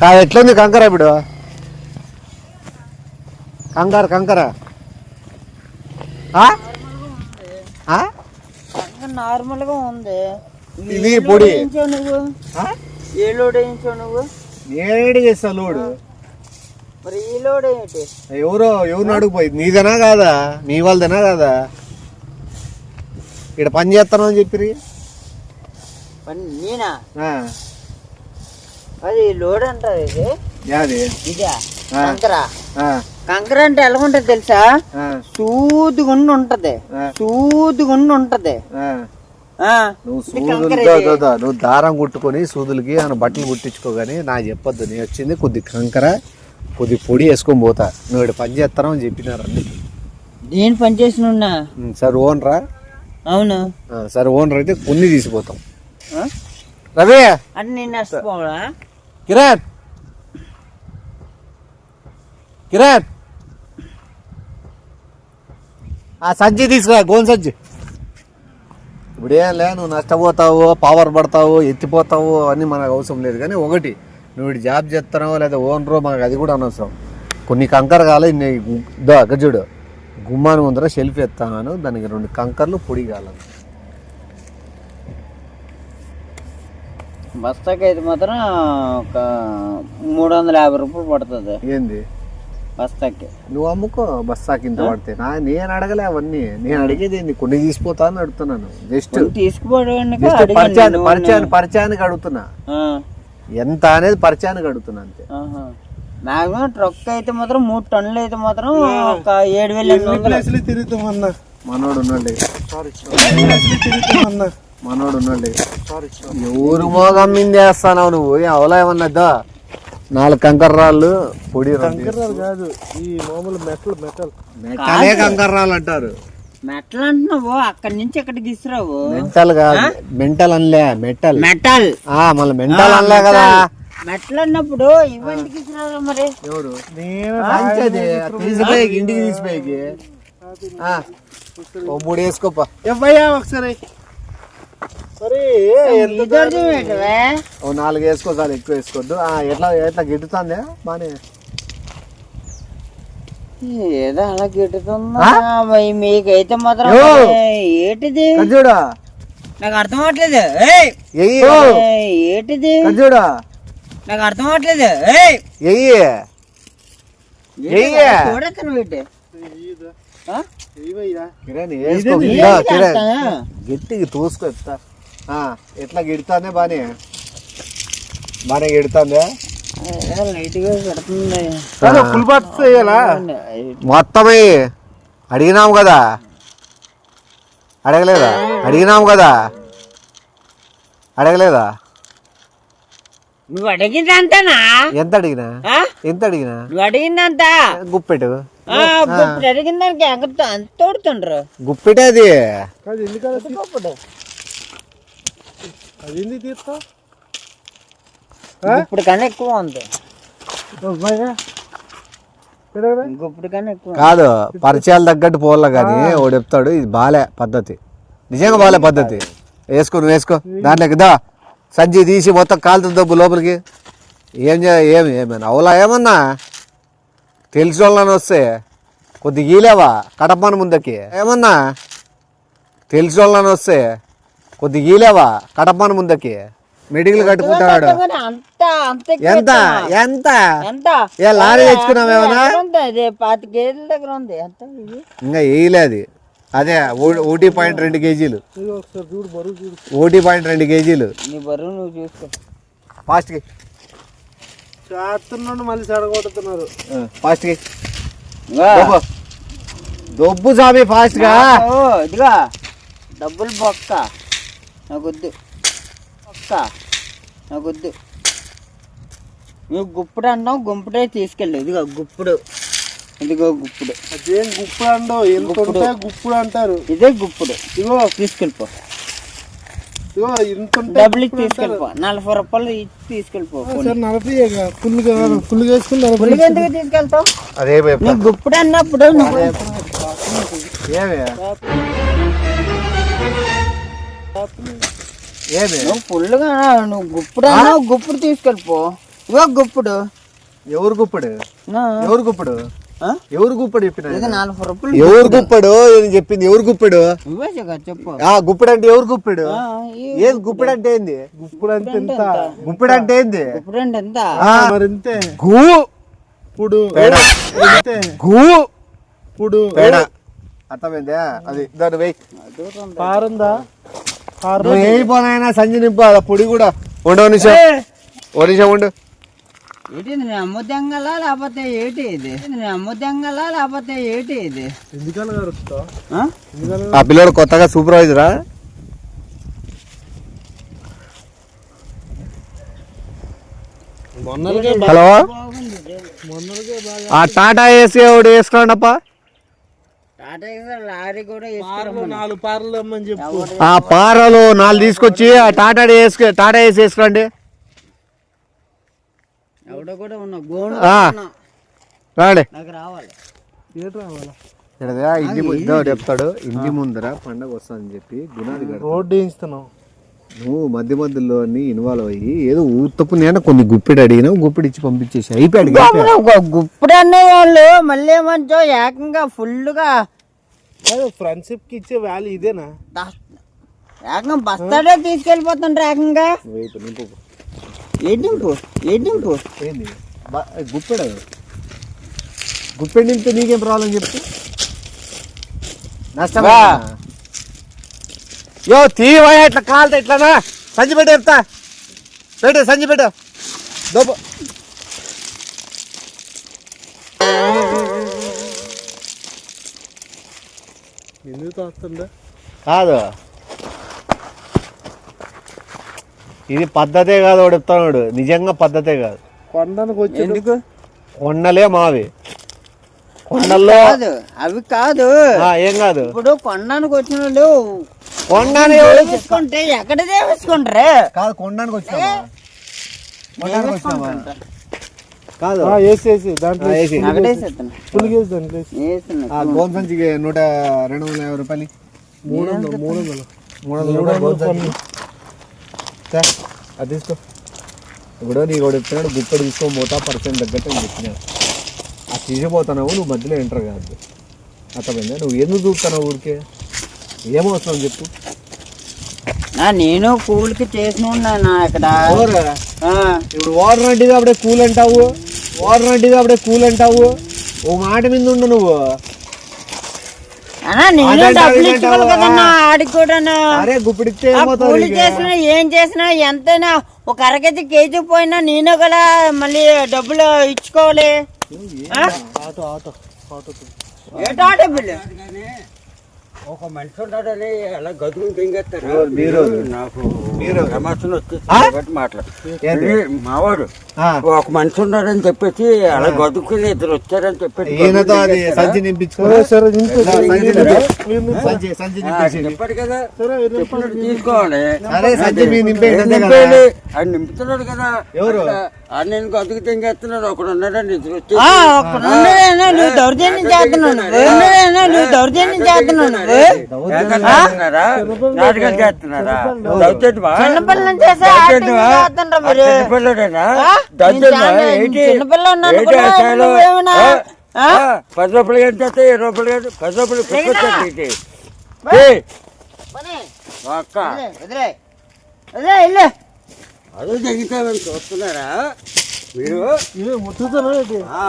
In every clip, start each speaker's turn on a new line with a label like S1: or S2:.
S1: కాదు ఎట్లుంది కంకర ఇప్పుడు కంకర
S2: నార్మల్ గా ఉంది.
S1: ఇది పొడి
S2: నువ్వు ఏ లోడ్ వేయించావు నువ్వు?
S1: నేనేడి చేస్తా లోడు.
S2: మరి ఈ లోడ్ ఏంటి?
S1: ఎవరు అడుగుపోయింది? నీదేనా కాదా? నీ వాళ్ళదేనా కాదా? ఇక్కడ పని చేస్తాను అని చెప్పి
S2: నేనా? అది లోడ్ అంటారు. ఇదే కంకర అంటే ఎలా ఉంటది తెలుసా? సూదిగుండి ఉంటది.
S1: నువ్వు దారం కుట్టుకొని సూదులకి ఏమైనా బట్టలు కుట్టించుకోగాని నాకు చెప్పొద్దు. నేను వచ్చింది కొద్ది కంకర కొద్ది పొడి వేసుకొని పోతా. నువ్వు ఇక్కడ పని చేస్తాను అని చెప్పినారు అందుకు.
S2: నేను పని చేసిన
S1: సార్ ఓనరా?
S2: అవును
S1: సార్ ఓనర్ అయితే కొన్ని తీసిపోతాం. రవి
S2: అంటే నేను నష్టపోవా?
S1: కిరణ్ ఆ సంచి తీసుకురా, గోన్ సంచి. ఇప్పుడు ఏం లే, నువ్వు నష్టపోతావు, పవర్ పడతావు, ఎత్తిపోతావు అని మనకు అవసరం లేదు. కానీ ఒకటి, నువ్వు ఇటు జాబ్ చేస్తున్నావు లేదా ఓనరో మనకు అది కూడా అనవసరం. కొన్ని కంకర కావాలి. గజ్జుడు గుమ్మాని ముందర షెల్ఫ్ ఎత్తాను, దానికి 2 కంకర్లు పొడి కావాలి.
S2: బస్తాకి అయితే మాత్రం ఒక 350 రూపాయలు పడుతుంది.
S1: ఏంది
S2: బస్తాకి?
S1: నువ్వు అమ్ముకో, బస్తాకి ఇంత పడితే. నేను అడగలే అవన్నీ. నేను అడిగేది ఏంది, కొన్ని తీసిపోతా అని అడుగుతున్నాను. జస్ట్ పరిచయానికి అడుగుతున్నా. ఎంత అనేది పరిచయానికి అడుగుతున్నా అంతే.
S2: మాక్సిమం ట్రక్ అయితే మాత్రం 3 టన్నులు అయితే మాత్రం ఒక 7,800
S1: తిరుగుతామన్నా. మనోడు ఉన్నాడు. ఎవరు మోగమ్మింది వేస్తావు నువ్వు? అవలా ఏమన్నదా? 4 కంకర రాళ్ళు పొడి.
S3: కాదు, ఈ మామూలు
S1: మెటలే కంకర రాళ్ళు అంటారు.
S2: మెటల్ అంటున్నావు, అక్కడి నుంచి ఎక్కడికి తీసుకురావు.
S1: మెంటల్ కాదు, మెంటల్ అనలే, మెటల్. మళ్ళీ మెంటల్ అనలే కదా.
S2: మెటల్ అన్నప్పుడు ఇవన్నీ తీసుకురావు. మరి
S1: ఎవరు? తీసిపోయి ఇంటికి తీసిపోయి 3 వేసుకోపా.
S3: ఒకసారి
S1: 4 వేసుకో చాలు, ఎక్కువ వేసుకోవద్దు. ఎట్లా గిట్టుతుంది బానే?
S2: ఏదో అలా గిట్టుతుందా మీకైతే మాత్రం? ఏంటిది
S1: చూడా,
S2: నాకు అర్థం అవట్లేదు. ఏంటిది
S1: చూడా,
S2: నాకు అర్థం అవట్లేదు.
S1: గట్టిగా తోసుకో. ఎట్లా గిడుతానే? బానే గిడుతాందే.
S3: ఫుల్ బాక్స్ వేయాలా?
S1: మొత్తమే అడిగినాము కదా. అడగలేదా?
S2: నువ్వు అడిగిందంతనా?
S1: ఎంత అడిగినా?
S2: నువ్వు అడిగిందంత
S1: గుప్పెటు
S2: అడిగిన దానికి ఎంత తోడుతుండ్రు?
S1: గుప్పెటే అది.
S2: ఇప్పుడు కన్నా ఎక్కువ ఉంది. ఇప్పుడు కన్నా ఎక్కువ
S1: కాదు, పరిచయాలు తగ్గట్టు పోవాల. కానీ వాడు చెప్తాడు ఇది బాలే పద్ధతి, నిజంగా బాలే పద్ధతి. వేసుకో దాంట్లోకి దా సంచి తీసి మొత్తం కాలుతుంది దబ్బు లోపలికి. ఏమైనా అవులా ఏమన్నా తెలిసిన వాళ్ళని వస్తే కొద్ది గీలేవా కడపని ముందకి? ఏమన్నా తెలిసిన వాళ్ళని వస్తే కొద్ది గీలేవా కడపని ముందకి? మెడికల్ కట్టుకుంటాడు. ఎంత ఏ లారీ తెచ్చుకున్నావేమన్నా?
S2: 25 దగ్గర ఉంది.
S1: ఇంకా వేయలేదు. అదే 1.2 కేజీలు. 1.2 కేజీలు.
S2: నీ బరువు నువ్వు చూసుకో.
S1: ఫాస్ట్కి
S3: చేస్తున్నాడు, మళ్ళీ చెడగొడుతున్నారు.
S1: ఫాస్ట్కి దొబ్బు సామి ఫాస్ట్ గా.
S2: ఇదిగా డబ్బులు బొక్క నాకొద్దు. నువ్వు గుప్పుడు అన్నావు, గుంపుడే తీసుకెళ్ళు. ఇదిగో గుప్పుడు.
S3: అదేం గుప్పుడు అండో? గుప్పుడు అంటారు.
S2: ఇదే గుప్పుడు. ఇదిగో తీసుకెళ్ళిపో. డబ్బులు తీసుకెళ్ళిపో. 40 రూపాయలు ఇచ్చి తీసుకెళ్ళిపో.
S3: ఫుల్ వేసుకుని
S2: ఎందుకు తీసుకెళ్తావు?
S1: అదే
S2: నువ్వు గుప్పుడు అన్నప్పుడు నువ్వు ఫుల్గా నువ్వు గుప్పుడు అన్నావు, గుప్పుడు తీసుకెళ్ళిపో. ఇగో గుప్పుడు
S1: ఎవరు గుప్పడు
S2: నా.
S1: ఎవరు గుప్పడు
S2: ఆ?
S1: ఎవరు గుప్పడు చెప్పిన
S2: ఇది 4 రూపాయలు
S1: ఎవరు గుప్పడు నేను చెప్పింది ఎవరు గుప్పడు
S2: ఇవ్వే చెప్పు
S1: ఆ గుప్పుడు అంటే ఎవరు గుప్పడు
S2: ఆ,
S1: ఏది గుప్పుడు అంటే ఏంది
S3: గుప్పుడు అంటే ఎంత
S1: గుప్పుడు అంటే ఏంది
S2: గుప్పుడు అంటే ఎంత
S1: ఆ,
S3: మరి ఇంతే
S1: గు
S3: ఇప్పుడు
S1: పేడ
S3: ఇంతే
S1: గు
S3: ఇప్పుడు
S1: పేడ అర్థమైందా అది దాన్ని వెయ్యి
S3: పారుందా
S1: నువ్వు వేయిపోయినా సంజి నింపు ఆ పొడి కూడా ఉండవు నిమిషం ఓ నిమిషం ఉండు
S2: ఏంటి నేను అమ్ముద్దంగలా లేకపోతే ఏంటి ఇది నేను అమ్ముద్దంగలా లేకపోతే ఏంటి ఇది
S3: ఎందుకలా కలుపుతావు
S2: ఆ?
S1: ఆ పిల్లోడు కొత్తగా సూపర్వైజరా
S3: మొన్నలుగా
S1: హలో
S3: మొన్నలుగా బాగా
S1: ఆ టాటా ఏసీ ఒకటి వేసుకోండి అప్ప
S2: టాటా ఏసీ లారీ కూడా
S3: పార్లు 4 పార్లు తెమ్మని చెప్పు
S1: ఆ పారలు 4 తీసుకొచ్చి ఆ టాటా ఏసీ వేసుకోండి
S2: ఎవడో కూడా ఉన్నా గోను
S1: ఆ.
S2: ఉన్నా.
S1: రాండి
S2: నాకు రావాలి
S3: ఏటు రావాలా
S1: ఇంటి ముందు చెప్తాడు ఇంటి ముందర పండగ వస్తుందని చెప్పి గుణాది కడతాడు.
S3: రోడ్డు వేయిస్తున్నావు
S1: నువ్వు మధ్య మధ్యలో అన్ని ఇన్వాల్వ్ అయ్యి ఏదో ఊతప్పు నేను కొన్ని గుప్పిడి అడిగినావు గుప్పిడి ఇచ్చి పంపించేసి అయిపోయాడు
S2: గుప్పుడు అనే వాళ్ళు మళ్ళీ ఏమంచో ఏకంగా ఫుల్గా
S3: ఫ్రెండ్షిప్ కి ఇచ్చే వాల్యూ ఇదేనా
S2: ఏకంగా బస్తాడే తీసుకెళ్ళిపోతుండ్రు ఏకంగా ఏడింపు ఏడింపు
S1: ఏంది గుప్పెడు గుప్పెడి నింపితే నీకేం ప్రాబ్లం చెప్పు నష్టం యో తీవా ఇట్లా కాలుతా ఇట్లానా సంచి పెట్టు చెప్తా పెట్టు సంచి పెట్టు దోపు
S3: ఎందుకు తోస్తుందా
S1: కాదు ఇది పద్ధతే కాదు వాడు చెప్తాడు నిజంగా పద్ధతే కాదు
S3: కొండనికి వచ్చి
S2: ఎందుకు
S1: కొండలే మావి కొండల్లో
S2: కాదు అవి కాదు
S1: ఏం కాదు
S2: ఇప్పుడు కొండానికి వచ్చిన వాళ్ళు
S1: కొండని
S2: తీసుకుంటే ఎక్కడ తీసుకుంటారే
S1: కాదు కొండానికి వచ్చినావా కొండానికి వచ్చినావా కాదు
S3: వేసేసి దాంట్లో
S1: వేసి.
S2: అక్కడేసేస్తాను
S3: పులిగేసి దాంట్లో వేసి.
S1: ఆ గోన్ సంచికి 250 రూపాయలు
S3: 300
S1: 300 గోన్ సంచి తే, అది తీసుకో ఇప్పుడు నీకు ఒకటి చెప్తున్నాడు గుప్పడి తీసుకో పోతా పర్సెంట్ తగ్గట్టు అని చెప్పినాడు ఆ తీసిపోతున్నావు నువ్వు మధ్యలో ఎంటర్ కాదు అర్థమైందా నువ్వు ఎందుకు చూస్తున్నావు ఊరికే ఏమవుతున్నావు చెప్పు
S2: నేను కూలికి చేసిన ఇక్కడ
S1: ఎవరు?
S2: ఆ,
S1: ఇప్పుడు వాటర్ అంటే అప్పుడే కూల్ అంటావు వాటర్ అంటే అప్పుడే కూల్ అంటావు ఓ మాట మీద ఉండు నువ్వు
S2: అన్నా నేను
S1: అదంటావు,
S2: డబ్బులు
S1: ఇదంటావు.
S2: ఇచ్చుకోవాలి కదన్నా ఆడికి కూడా
S1: అరే గుప్పిడితే
S2: కూలి
S1: ఏమవుతుంది
S2: చేసినా ఏం చేసినా ఎంతైనా ఒక అరకేజీ కేజీ పోయినా నేను కూడా మళ్ళీ డబ్బులు ఇచ్చుకోవాలి ఆ?
S3: ఆటో ఆటో ఆటో
S2: ఏటో ఆ డబ్బులు
S4: ఒక మనిషి ఉన్నాడని అలా గదువుని తింగేస్తారు
S1: మీరు
S4: నాకు
S1: మీరు
S4: ప్రమోషన్ వచ్చేసి
S1: ఆ?
S4: కాబట్టి మాట్లాడు
S1: ఏంది?
S4: మావాడు
S1: ఆ,
S4: ఒక మనిషి ఉన్నాడని చెప్పేసి అలా గదుకుని 2 వచ్చారని చెప్పేసి
S1: ఈయనతో అది సంచి నింపించుకో
S3: సరే నింపు.
S1: సంచి నింపించేసి
S4: చెప్పాడు కదా
S3: సరే
S4: చెప్పినట్టు తీసుకోవాలి
S1: సరే సంచి మీరు నింపేయండి అంతే కదా.
S4: నింపేయాలి. ఆయన నింపుతున్నాడు కదా
S1: ఎవరు?
S4: ఆ నేను గదుకు తింగేస్తున్నాడు ఒకడు ఉన్నాడని ఇద్దరు వచ్చేసి
S2: ఆ, ఒక్కడున్నాడేనా నువ్వు దౌర్జన్యం చేస్తున్నావు నువ్వు దౌర్జన్యం చేస్తున్నావు
S4: చేస్తున్నారా నాటకాలు చేస్తున్నారా దౌర్జన్యమా?
S2: చిన్నపిల్లని చేసే
S4: దౌర్జన్యమా?
S2: చేస్తుండ్రా మీరు.
S4: ఆ చిన్నపిల్లడేనా?
S2: ఆ?
S4: దౌర్జన్యమా?
S2: నేను
S4: ఏంటి?
S2: చిన్నపిల్ల ఉన్నాను
S4: ఏంటి
S2: కూడా,
S4: అసలు?
S2: నువ్వేమన్నా?
S4: ఆ? 10 రూపాయలు ఎంత వస్తాయి? 20 రూపాయలు కాదు, 10 రూపాయలు పెట్టుకొచ్చాడు ఇది. ఏయ్, అక్క
S2: వదిలే వదిలే ఇల్లు
S4: అదే తగ్గితామని చూస్తున్నారా మీరు?
S3: ఇదే ముట్టుతానా ఇది?
S4: ఆ,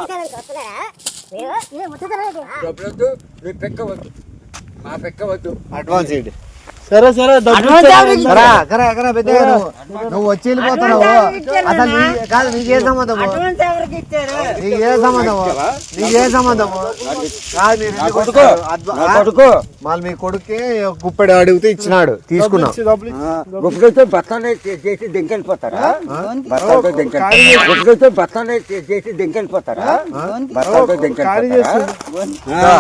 S4: డబ్బులొద్దు, నీ పెక్కవద్దు, మా పెక్కవద్దు.
S1: అడ్వాన్స్ ఇవ్వండి.
S3: సరే సరే డబ్బులు
S2: అడ్వాన్స్
S3: ఇచ్చేయ్.
S2: ఎవరికి
S1: కరా కరా కరా పెద్దగా నువ్వు వచ్చి వెళ్ళిపోతున్నావు అసలు కాదు నీకే సంబంధము
S2: అడ్వాన్స్ ఎవరికి ఇచ్చారు
S1: నీకే సంబంధము నీకే సంబంధము కాదు మీరు ఎందుకు
S4: కొడుకు
S1: వచ్చారు?
S4: నా కొడుకు
S1: మళ్ళీ మీ కొడుకే గుప్పెడు అడిగితే ఇచ్చినాడు తీసుకున్నావు
S3: డబ్బులు ఇచ్చి.
S4: గుప్పడితో బత్తాలు చేసి దింకెళ్ళిపోతారా? బత్తాలతో దింకెళ్ళిపోతారా? గుప్పడితో బత్తాలు చేసి దింకెళ్ళిపోతారా? బత్తాలతో దింకెళ్ళిపోతారా?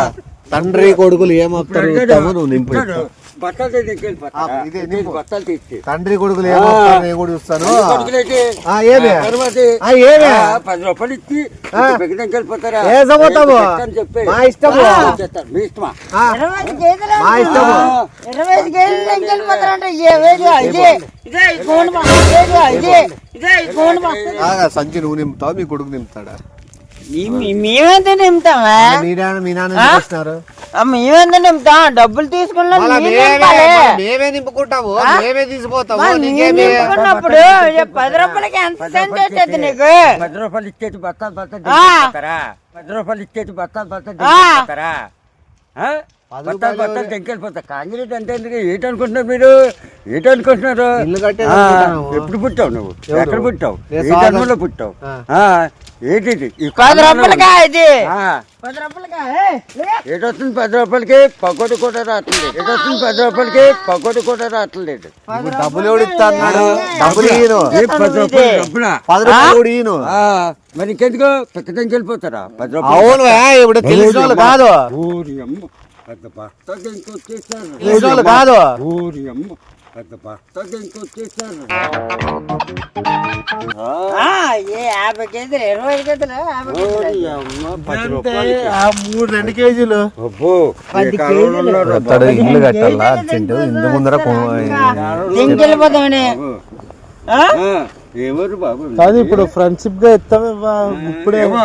S1: తండ్రి కొడుకులు ఏమవుతారు నువ్వు నింపు
S4: బట్టలు ఇంకెళ్ళిపోతారా
S1: ఇదే నింపు.
S4: బట్టలు తీసి
S1: తండ్రి కొడుకులు ఏమవుతారు నేను కూడా చూస్తాను
S4: కొడుకులైతే
S1: ఏమి
S4: తర్వాత
S1: ఏమి
S4: 10 రూపాయలు ఇచ్చి వెళ్ళిపోతారా
S1: ఏ సమవుతాము
S4: చెప్పి
S1: మా ఇష్టము
S4: మీ ఇష్టమా
S2: 25 కేజీలు
S1: మా ఇష్టము
S2: 25 కేజీలు ఇంకెళ్ళిపోతారంటే ఇదే ఈ కోన్ ఇదే ఈ కోన్
S1: సంచి నువ్వు నింపుతావు మీ కొడుకు నింపుతాడా
S2: మేమైతే నింపుతామా
S1: మీ నాన్న నింపుతున్నారు
S2: మేమైతే నింపుతాం డబ్బులు తీసుకున్నా
S1: మేమే నింపుకుంటాము మేమే తీసిపోతాము
S2: నింపుకున్నప్పుడు 10 రూపాయలకి ఎంత సెంట్ వచ్చేది నీకు
S4: 10 రూపాయలు ఇచ్చేది బత్తాలు బత్తాలు 10 రూపాయలు ఇచ్చేది బత్తాలు బత్తాలు బత్తాలు బత్తాలు తెంకెళ్ళిపోతారు కాంగ్రెస్ అంటే ఏంటనుకుంటున్నారు మీరు ఏంటనుకుంటున్నారు
S1: ఇల్లు కట్టే
S4: ఎప్పుడు పుట్టావు నువ్వు ఎక్కడ పుట్టావు ఏ జన్మలో పుట్టావు ఏంటి
S2: 10 రూపాయలకా ఇది 10 రూపాయలకా
S4: ఏటొస్తుంది 10 రూపాయలకి పకోడి కూడా రావట్లేదు ఏటొస్తుంది 10 రూపాయలకి పకోడి కూడా రావట్లేదు
S1: డబ్బులు ఎవడు ఇస్తాడు డబ్బులు ఈయను
S4: 10 రూపాయలు డబ్బులా
S1: 10 రూపాయలు ఎవడు ఈయను
S4: మరి ఇంకెందుకు పెద్ద తెంకెళ్ళిపోతారా 10 రూపాయలు
S1: అవును ఇప్పుడు తెలిసిన వాళ్ళు కాదు
S4: ఊరి అమ్మ పెద్ద భర్త తెంకొచ్చేసారు
S1: తెలిసిన వాళ్ళు కాదు
S4: ఊరి అమ్మ పెద్ద భర్త తెంకొచ్చేసారు
S2: 50 కేజీలు 20 కేజీలు 50 కేజీలు
S4: అమ్మ 10 రూపాయలు
S3: 2 కేజీలు
S4: అబ్బో
S1: ఇల్లు కట్టాలా అర్జెంట్ ఇంటి ముందర
S2: ఇంకెళ్ళిపోతామని
S4: ఎవరు బాబు
S3: కాదు ఇప్పుడు ఫ్రెండ్షిప్ గా ఇస్తామే ఇప్పుడే
S4: ఏమో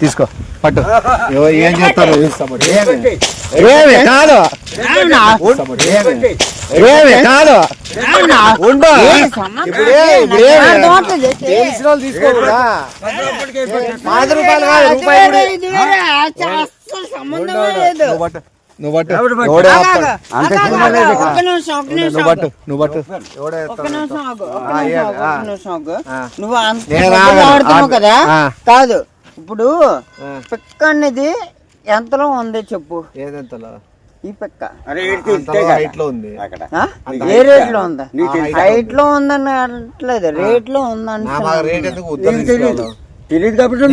S1: తీసుకో పట్టు ఏం చేస్తారు ఏమి కాదు ఏమి కాదు ఉండు తెలిసిన వాళ్ళు తీసుకోకూడదా 10 రూపాయలు కాదు రూపాయి నువ్వు పట్టు నువ్వు పట్టు
S2: నువ్వు ఆడుతున్నావు కదా కాదు ఇప్పుడు పిక్క అనేది ఎంతలో ఉంది చెప్పు
S1: ఏదెంతలో
S2: ఈ పిక్క
S1: హైట్ లో ఉంది
S2: ఏ రేట్ లో ఉందా హైట్ లో ఉందని అనట్లేదు రేట్ లో ఉందని
S1: రేట్ ఎందుకు
S4: తెలియదు కాబట్టి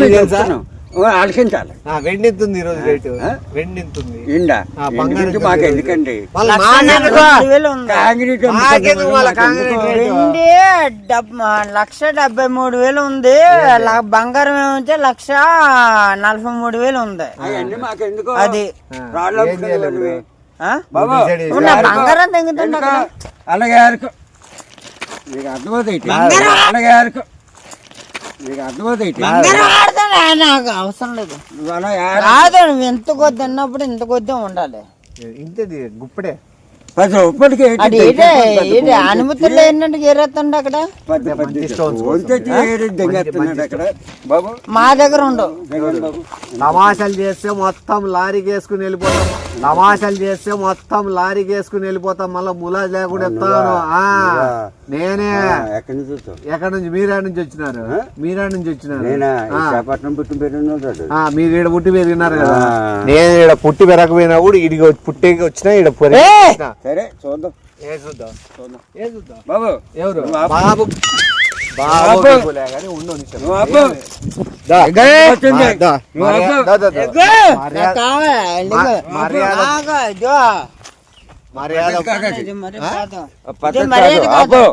S4: ఆలోచించాలి
S1: వెండి ఎంత ఉంది ఈరోజు రేటు వెండి ఎంత ఉంది
S4: ఇండా మాకు ఎందుకండి
S2: వెండి 1,73,000 ఉంది బంగారం ఏమంటే 1,43,000 ఉంది
S4: అవన్నీ మాకెందుకు
S2: అది
S4: బాబా
S2: బంగారం తెగుతుంది
S4: అలాగే ఆరుకో నీకు అర్థమవుతాయి అలాగే ఆరుకో నీకు అర్థమవుతాయి
S2: నాకు అవసరం లేదు కాదు నువ్వు ఎంత కొద్ది అన్నప్పుడు ఇంత కొద్ది ఉండాలి
S1: ఇంతది గుప్పడే
S4: 10 రూపాయలకి
S2: అనుమతులు ఏంటంటే ఏరేస్తుండే అక్కడ
S4: బాబు
S2: మా దగ్గర ఉండవు
S1: తమాషాలు చేస్తే మొత్తం లారీకి వేసుకుని వెళ్ళిపోతాం తమాషాలు చేస్తే మొత్తం లారీకి వేసుకుని వెళ్ళిపోతాం మళ్ళీ ములాజ్ లేకుండా ఎత్తాను నేనే ఎక్కడి నుంచి మీరా నుంచి వచ్చినారు మీరా నుంచి వచ్చినారు మీరు ఈడ పుట్టి పెరిగినారు కదా నేను ఈడ పుట్టి పెరగపోయినా కూడా ఇడికి పుట్టేకి వచ్చినా ఈడ
S4: సరే చూద్దాం
S1: బాబు ఎవరు
S4: బాబు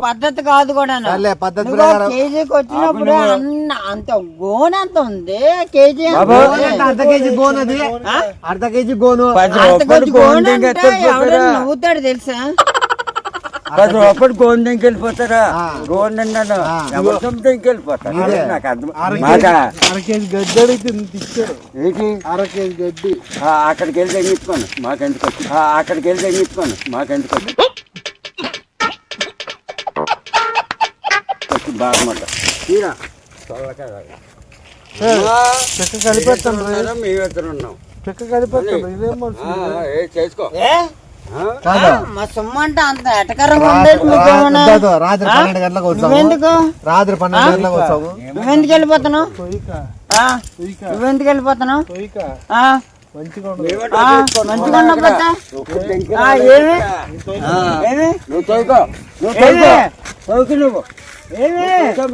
S2: పద్ధతి కాదు కూడా కేజీకి వచ్చినప్పుడు అంత గోన్ అంత ఉంది కేజీ
S1: అర్ధ కేజీ గోన్ అది అర్ధ కేజీ గోను
S2: నవ్వుతాడు తెలుసా
S4: 10 రూపాయలు గోండు ఇంకెళ్ళిపోతారా గోండు అన్నాను ఎవరు ఇంకెళ్ళిపోతారు నాకు అర్థం
S3: 1 కేజీ గడ్డి అడిగితే ఇచ్చారు
S4: ఏంటి
S3: 1 కేజీ గడ్డి
S4: అక్కడికి వెళ్ళి తెగించుకోను మాకెందుకు వచ్చి అక్కడికి వెళ్ళి తెగించుకోను మాకెందుకు వచ్చి బాగమాట తీరా
S3: చెక్క కలిపేస్తాను
S4: మేము ఇద్దరు ఉన్నాం
S3: చెక్క కలిపేస్తాను ఇదేమో
S4: చేసుకో
S2: మా సొమ్ము అంటే అంత ఎటకరంగా ఉండేది
S1: రాత్రి 12 గంటలకు వచ్చావు
S2: ఎందుకు
S1: రాత్రి 12 గంటలకు వచ్చావు
S2: నువ్వెందుకు వెళ్ళిపోతున్నావు నువ్వెందుకు వెళ్ళిపోతున్నావు
S3: మంచిగా
S2: మంచిగా ఉండకపోతే ఏమి ఏమి
S4: నువ్వు చదువుకో నువ్వు చదువుకో నువ్వు
S2: ఏమి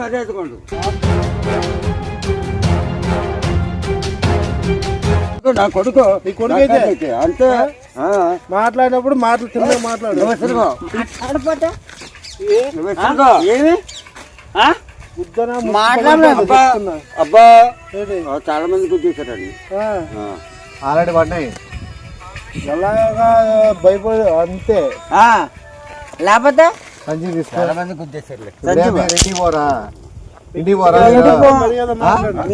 S4: మర్యాదకోండు నా కొడుకు
S3: నీ కొడుకు అయితే
S4: అంతే
S3: మాట్లాడినప్పుడు చిన్నగా మాట్లాడు.
S2: మాట్లాడిపోతే
S4: ఏమి
S3: గుద్దనా
S4: అబ్బా చాలా మంది గుర్తిస్తారండి.
S1: ఆల్రెడీ పడినాయి.
S3: ఎలాగా భయపడి అంతే.
S2: లేకపోతే
S1: సంజీ తీసుకో.
S4: చాలా మంది గుర్తిస్తారు.
S1: ఇంటికి పోరా, ఇంటికి పోరా.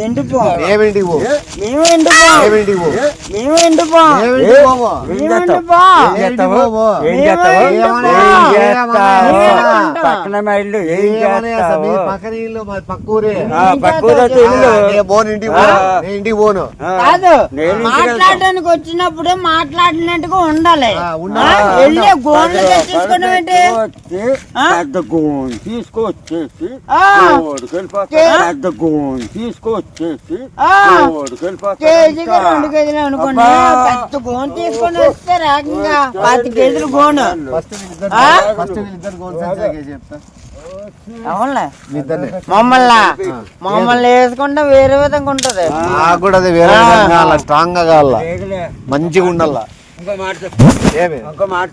S2: ఎండిపో
S1: ఏమింటికి పో,
S2: మేము ఎండిపో
S1: ఏమింటికి పో,
S2: మేము ఎండిపో
S1: ఏమింటికి పోవో.
S2: మేము ఎండిపో
S4: ఏం చేస్తావు? పక్కన మా ఇల్లు ఏం చేస్తావు?
S1: పక్కన ఇల్లు మా పక్క ఊరే.
S4: పక్క ఊరైతే ఇల్లు.
S1: నేను పోను, ఇంటికి పోను, నేను ఇంటికి పోను.
S2: కాదు మాట్లాడడానికి వచ్చినప్పుడు మాట్లాడినట్టుగా ఉండాలి. వెళ్ళి గోన్లు తెచ్చుకోవడం ఏంటి?
S4: పెద్ద గోన్ తీసుకొచ్చేసి పెద్ద గోన్ తీసుకొచ్చేసి
S2: కేజీకి 2 కేజీలు అనుకోండి. పెద్ద గోన్ తీసుకొని వస్తే రాకంగా 10 కేజీలు గోను.
S1: ఫస్ట్ వీళ్ళిద్దరు గోల్ సంచిలోకి చెప్తా.
S2: అవునులే మమ్మల్ని వేసుకుంటే వేరే విధంగా ఉంటది.
S1: నాకు కూడా అది వేరే విధంగా కావాలా, స్ట్రాంగ్ గా కావాలా, మంచిగా ఉండాలా.
S4: ఇంకో మాట
S1: ఏమి
S4: ఇంకో మాట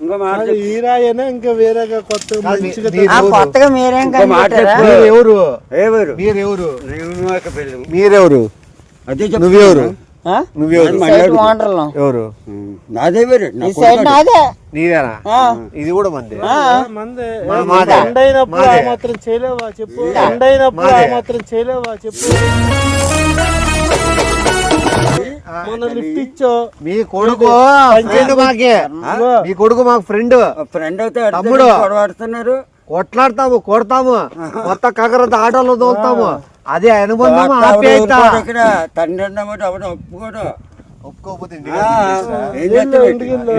S4: ఇంకో మాట
S3: ఈ రాయనే ఇంకా వేరేగా కొత్తగా మంచిగా
S2: కొత్తగా మీరేం కనిపెట్టారా?
S1: మీరు ఎవరు,
S4: ఎవరు
S1: మీరెవరు,
S4: పెళ్ళి
S1: మీరెవరు,
S4: అదే
S1: నువ్వెవరు,
S2: ఆ?
S1: నువ్వెవరు,
S2: ఈ సైడ్ వాండర్లో
S1: ఎవరు,
S4: నాదే వేరే
S2: ఈ సైడ్ నాదే.
S1: నీదేనా? ఇది కూడా మంది.
S3: మందే.
S1: మాదే.
S3: ఎండైనప్పుడు ఆ మాత్రం చేయలేవా చెప్పు? ఎండైనప్పుడు ఆ మాత్రం చేయలేవా చెప్పు? మొన్న లిఫ్ట్ ఇచ్చో.
S1: మీ కొడుకు ఫ్రెండ్ మాకే, మీ కొడుకు మాకు ఫ్రెండ్.
S4: ఫ్రెండ్ అయితే
S1: తమ్ముడు.
S4: గొడవాడుతున్నారు.
S1: కొట్లాడతాము, కొడతాము, మొత్తం కగరంత ఆటోలో తోలుతాము. అదే అనుబంధం, ఆప్యాయత.
S4: ఇక్కడ తండ్రి అన్నమాట అవడం ఒప్పుకోడు.
S1: ఒప్పుకోకపోతే
S4: ఏం చేస్తాను?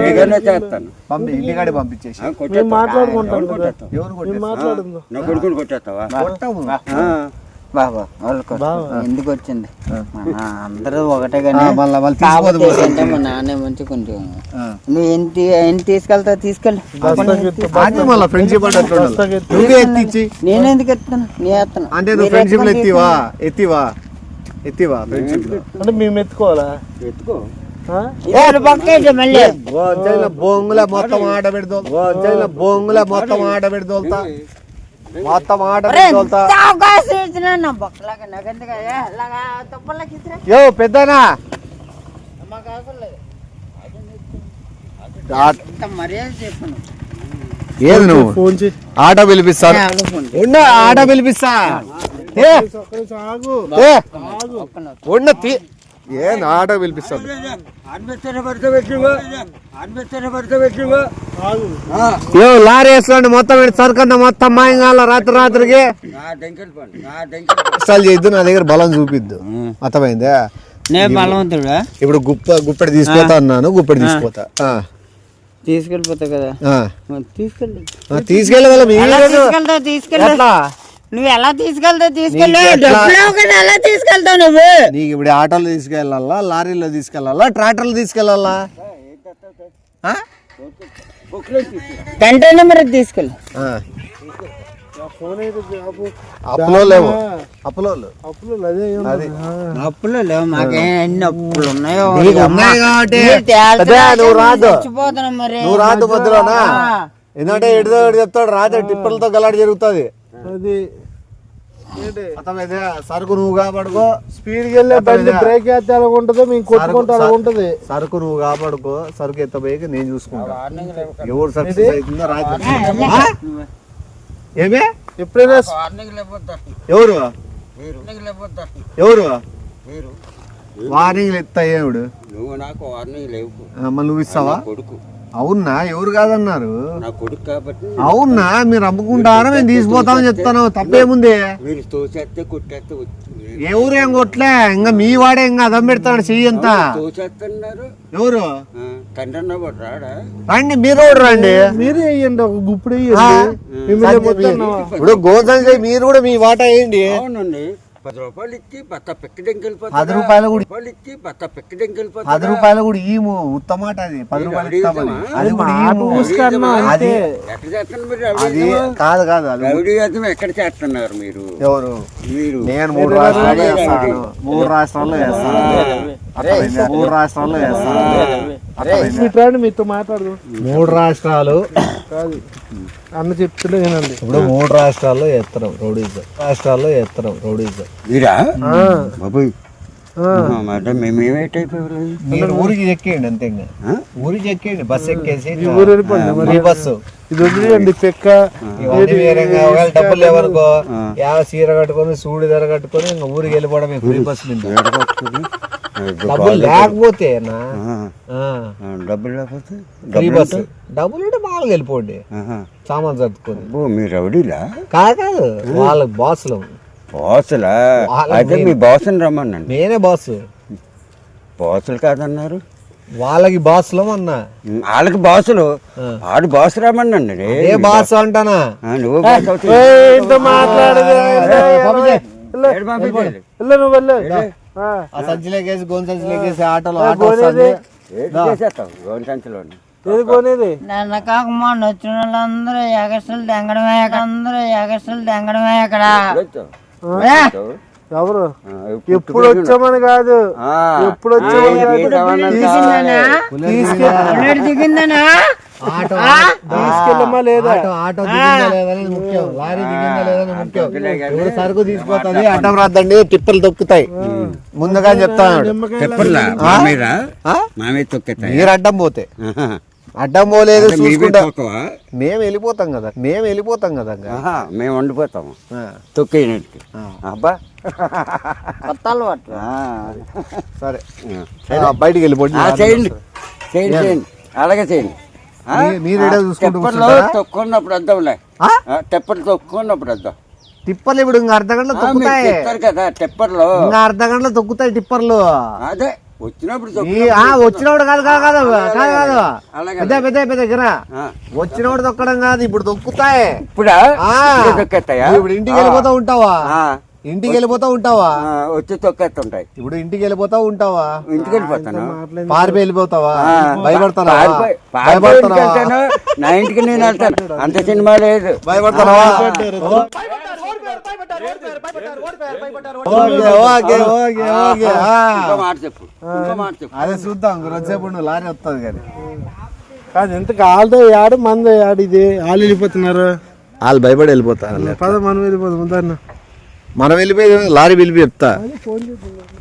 S4: ఏదైనా చేస్తాను.
S1: ఇంటికాడి పంపించేసి
S3: మేము మాట్లాడుకుంటాం కదా.
S1: ఎవరు కొట్టేస్తారు?
S3: మాట్లాడుకుందాం.
S4: నా కొడుకుని కొట్టేస్తావా?
S1: కొట్టాము.
S2: బాబా ఎందుకు వచ్చింది? మన అందరూ ఒకటే కానీ
S1: మళ్ళీ
S2: కాకపోతే ఏంటంటే మా నాన్న మంచి కొంచెం నువ్వు ఎంత తీసుకెళ్తావు తీసుకెళ్ళి.
S1: మళ్ళీ ఫ్రెండ్షిప్ అంటే నువ్వే ఎత్తిచ్చి.
S2: నేను ఎందుకు ఎత్తాను? నేను ఎత్తాను
S1: అంటే నువ్వు ఫ్రెండ్షిప్ లో ఎత్తివా ఫ్రెండ్షిప్ లో.
S3: అంటే మేము ఎత్తుకోవాలా?
S4: ఎత్తుకో.
S2: మళ్ళీ
S1: బొంగుల మొత్తం ఆట పెడతా, బొంగుల మొత్తం ఆట పెడతా, మొత్తం ఆట పెడతా.
S2: అవకాశం ఇచ్చిన నా బొక్కలాగా నాకెందుకు తుప్పలకి
S1: యో పెద్దనా
S2: మాకు అవసరం లేదు. మర్యాద చెప్పను.
S1: ఏది నువ్వు
S3: ఫోన్ చేయి.
S1: ఆట పిలిపిస్తాను, ఉండ ఆట పిలిపిస్తా.
S3: ఆగు.
S1: ఏం ఆట పిలిపిస్తాను. యో లారీ వేసుకోండి, మొత్తం సరుకంతా మొత్తం మాయంగా రాత్రికి ఇష్టాలు చేయొద్దు. నా దగ్గర బలం చూపిద్దు, అర్థమైందా?
S2: నేను బలవంతుడా?
S1: ఇప్పుడు గుప్పెడు తీసుకుపోతా అన్నాను, గుప్పెడు తీసుకుపోతా.
S2: తీసుకెళ్ళిపోతావు కదా,
S1: తీసుకెళ్ళగలం.
S2: నువ్వు ఎలా తీసుకెళ్తావు? తీసుకెళ్ళి ఎలా తీసుకెళ్తావు నువ్వు?
S1: నీకు ఇప్పుడు ఆటోలో తీసుకెళ్ళాలా, లారీలో తీసుకెళ్ళాలా, ట్రాక్టర్లో తీసుకెళ్ళాలా?
S2: కంటైనర్ మరి తీసుకెళ్ళి.
S1: అప్పులో లేవు, అప్పులో
S3: అదే
S2: అప్పులు లేవు, మాకేం ఎన్ని అప్పులు ఉన్నాయో.
S1: ఉన్నాయి కాబట్టి నువ్వు రాదు,
S2: చచ్చిపోతున్నాం మరి.
S1: నువ్వు రాదు మధ్యలోనా. ఎందుకంటే ఎడిదో చెప్తాడు, రాదు టిప్పలతో గలాడి జరుగుతుంది.
S3: అది
S1: సరుకు నువ్వు కాపాడుకో,
S3: స్పీడ్ వెళ్ళే బండి బ్రేక్ వేస్తే అలా ఉంటదో, మేము కొట్టుకుంటే అలా ఉంటది.
S1: సరుకు నువ్వు కాపాడుకో, సరుకు ఎత్తపోయి నేను చూసుకుంటా. ఎవరు సక్సెస్ అవుతుందో రాదు. ఏమే
S3: ఎప్పుడైనా
S1: ఎవరు ఎవరు వార్నింగ్లు ఎత్తాయి ఏమిడు?
S4: నువ్వు నాకు వార్నింగ్ లేవు.
S1: మళ్ళీ నువ్వు ఇస్తావా?
S4: కొడుకు
S1: అవునా? ఎవరు కాదన్నారు?
S4: నా కొడుకు కాబట్టి.
S1: అవునా? మీరు అమ్ముకుంటారా? మేము తీసుకుపోతామని చెప్తాను, తప్పేముంది?
S4: మీరు తోసేస్తే కొట్టేస్తే
S1: ఎవరు ఏం కొట్లే, ఇంకా మీ వాడే ఇంకా అదం పెడతాడు చెయ్యి అంతా.
S4: తోసేస్తున్నారు.
S1: ఎవరు
S4: తండ్రి అన్నవాడు రాడా?
S1: రండి, మీరు కూడా రండి,
S3: మీరే వేయండి, ఒక గుప్పుడు
S1: ఇప్పుడు గోధుమ మీరు కూడా మీ వాటా వేయండి.
S4: అవునండి. రూపాయలు ఇచ్చి బత్త పెక్కడెంకెళ్ళిపోతా
S1: 10 రూపాయలు కూడా
S4: ఇచ్చి బత్త పెక్కడెంకెళ్ళిపోతా
S1: 10 రూపాయలు కూడా ఈము ఉత్తమాట అది 10 రూపాయలు ఇస్తామని అది కూడా ఈము అది
S4: ఎక్కడ చేస్తున్నారు మీరు
S1: అది కాదు కాదు అది
S4: రౌడీయుద్ధం ఎక్కడ చేస్తున్నారు మీరు
S1: ఎవరు
S4: మీరు
S1: నేను 3 రాష్ట్రాల్లో చేస్తాను 3 రాష్ట్రాల్లో చేస్తాను అర్థమైందా? 3 రాష్ట్రాల్లో చేస్తాను అర్థమైందా?
S3: ఇట్లా మీతో మాట్లాడదు
S1: 3 రాష్ట్రాలు
S3: కాదు అన్న చెప్తుంటే వినండి.
S1: ఇప్పుడు 3 రాష్ట్రాల్లో చేస్తున్నాం రౌడీజం
S4: మీరా బాబోయ్ మాట మేమేమైపోయి
S1: మీరు ఊరికి ఎక్కేయండి అంతే ఇంకా ఊరికి ఎక్కేయండి బస్సు ఎక్కేసి
S3: ఊరు వెళ్ళిపోండి మరి.
S1: ఈ బస్సు
S3: ఇది వదిలేయండి పెక్క
S1: ఇవన్నీ వేరేగా ఒకవేళ డబ్బులు లేవనుకో చీర కట్టుకొని సూడి ధర కట్టుకొని ఇంకా ఊరికి వెళ్ళిపోవడం ఫ్రీ బస్ మీద డబ్బులు లేకపోతే
S4: డబ్బులు లేకపోతే
S1: ఫ్రీ బస్ డబ్బులు ఉంటే మామూలుగా వెళ్ళిపోండి సామాన్ సర్దుకొని
S4: మీరు రౌడీలా
S1: కాదు వాళ్ళకి బాసులు
S4: బాసులా అయితే మీ బాసుని రమ్మనండి
S1: నేనే బాసు
S4: బాసులు కాదన్నారు
S1: వాళ్ళకి బాసులు అన్నా
S4: వాళ్ళకి బాసులు ఆడు బాసు రమ్మనండి
S1: ఏ బాసు అంటానా
S4: నువ్వు బాసు అవుతావు.
S3: ఇంత మాట్లాడదు నువ్వు వెళ్ళే
S1: ఆ సంచిలోకేసి గోన్ సంచిలోకేసి ఆటోలో ఆటో వస్తుంది
S4: ఏం చేసేస్తావు గోని సంచిలోని
S3: ఏది కొనేది
S2: నన్న కాక మొన్న వచ్చిన వాళ్ళందరూ ఎగస్టలు తెంగడమే అక్కడ
S3: ఎవరు ఎప్పుడు వచ్చామని కాదు ఎప్పుడు వచ్చామని
S2: దిగిందనా
S3: తీసుకెళ్ళమా లేదా
S1: ఆటో దిగిందా లేదని ముఖ్యం లారీ దిగిందా లేదని ముఖ్యం ఎవరు సరుకు తీసుకుపోతుంది అడ్డం రాద్దండి టిప్పలు తొక్కుతాయి ముందుగా చెప్తాను మీరు అడ్డం పోతే అడ్డం పోలేదు చూసుకుంటా మేము వెళ్ళిపోతాం కదా
S4: మేము వండిపోతాము తొక్కేయనట్టు అబ్బా
S2: కొత్త అలవాటు
S1: సరే బయటికి వెళ్ళిపోండి
S4: చేయండి అలాగే చేయండి
S1: మీరు ఏదో చూసుకుంటూ
S4: తెప్పట్లో తొక్కున్నప్పుడు అద్దాంలే తెప్పట్లు తొక్కున్నప్పుడు అద్దాం
S1: టిప్పర్లు ఇప్పుడు ఇంకా అర్ధ గంటలో తొక్కుతాయి
S4: చెప్తారు కదా తెప్పట్లో
S1: ఇంకా అర్ధ గంటలో తొక్కుతాయి టిప్పర్లు
S4: అదే వచ్చినప్పుడు
S1: వచ్చినప్పుడు కాదు పెద్ద వచ్చినప్పుడు తొక్కడం కాదు ఇప్పుడు తొక్కుతాయి
S4: ఇప్పుడా
S1: ఆ,
S4: తొక్కేస్తాయా
S1: ఇప్పుడు ఇంటికి వెళ్ళిపోతా ఉంటావా
S4: వచ్చి తొక్కేస్తుంటాయి
S1: ఇప్పుడు ఇంటికి వెళ్ళిపోతా ఉంటావా
S4: ఇంటికి వెళ్ళిపోతాను
S1: పారిపోయి వెళ్ళిపోతావా భయపడతావా
S4: వెళ్తాను నా ఇంటికి నేను వెళ్తాను అంత సినిమా లేదు
S1: భయపడతావా
S4: మాట చెప్పు
S1: అదే చూద్దాం రోజేపు నువ్వు లారీ వస్తుంది కానీ
S3: కాదు ఎంత వాళ్ళతో ఆడు మంది ఆడు ఇది వాళ్ళు వెళ్ళిపోతున్నారు
S1: వాళ్ళు భయపడి వెళ్ళిపోతారు
S3: పద మనం వెళ్ళిపోతాం
S1: మనం వెళ్ళిపోయి లారీ వెళ్ళిపోయి చెప్తా
S3: ఫోన్ చేద్దాం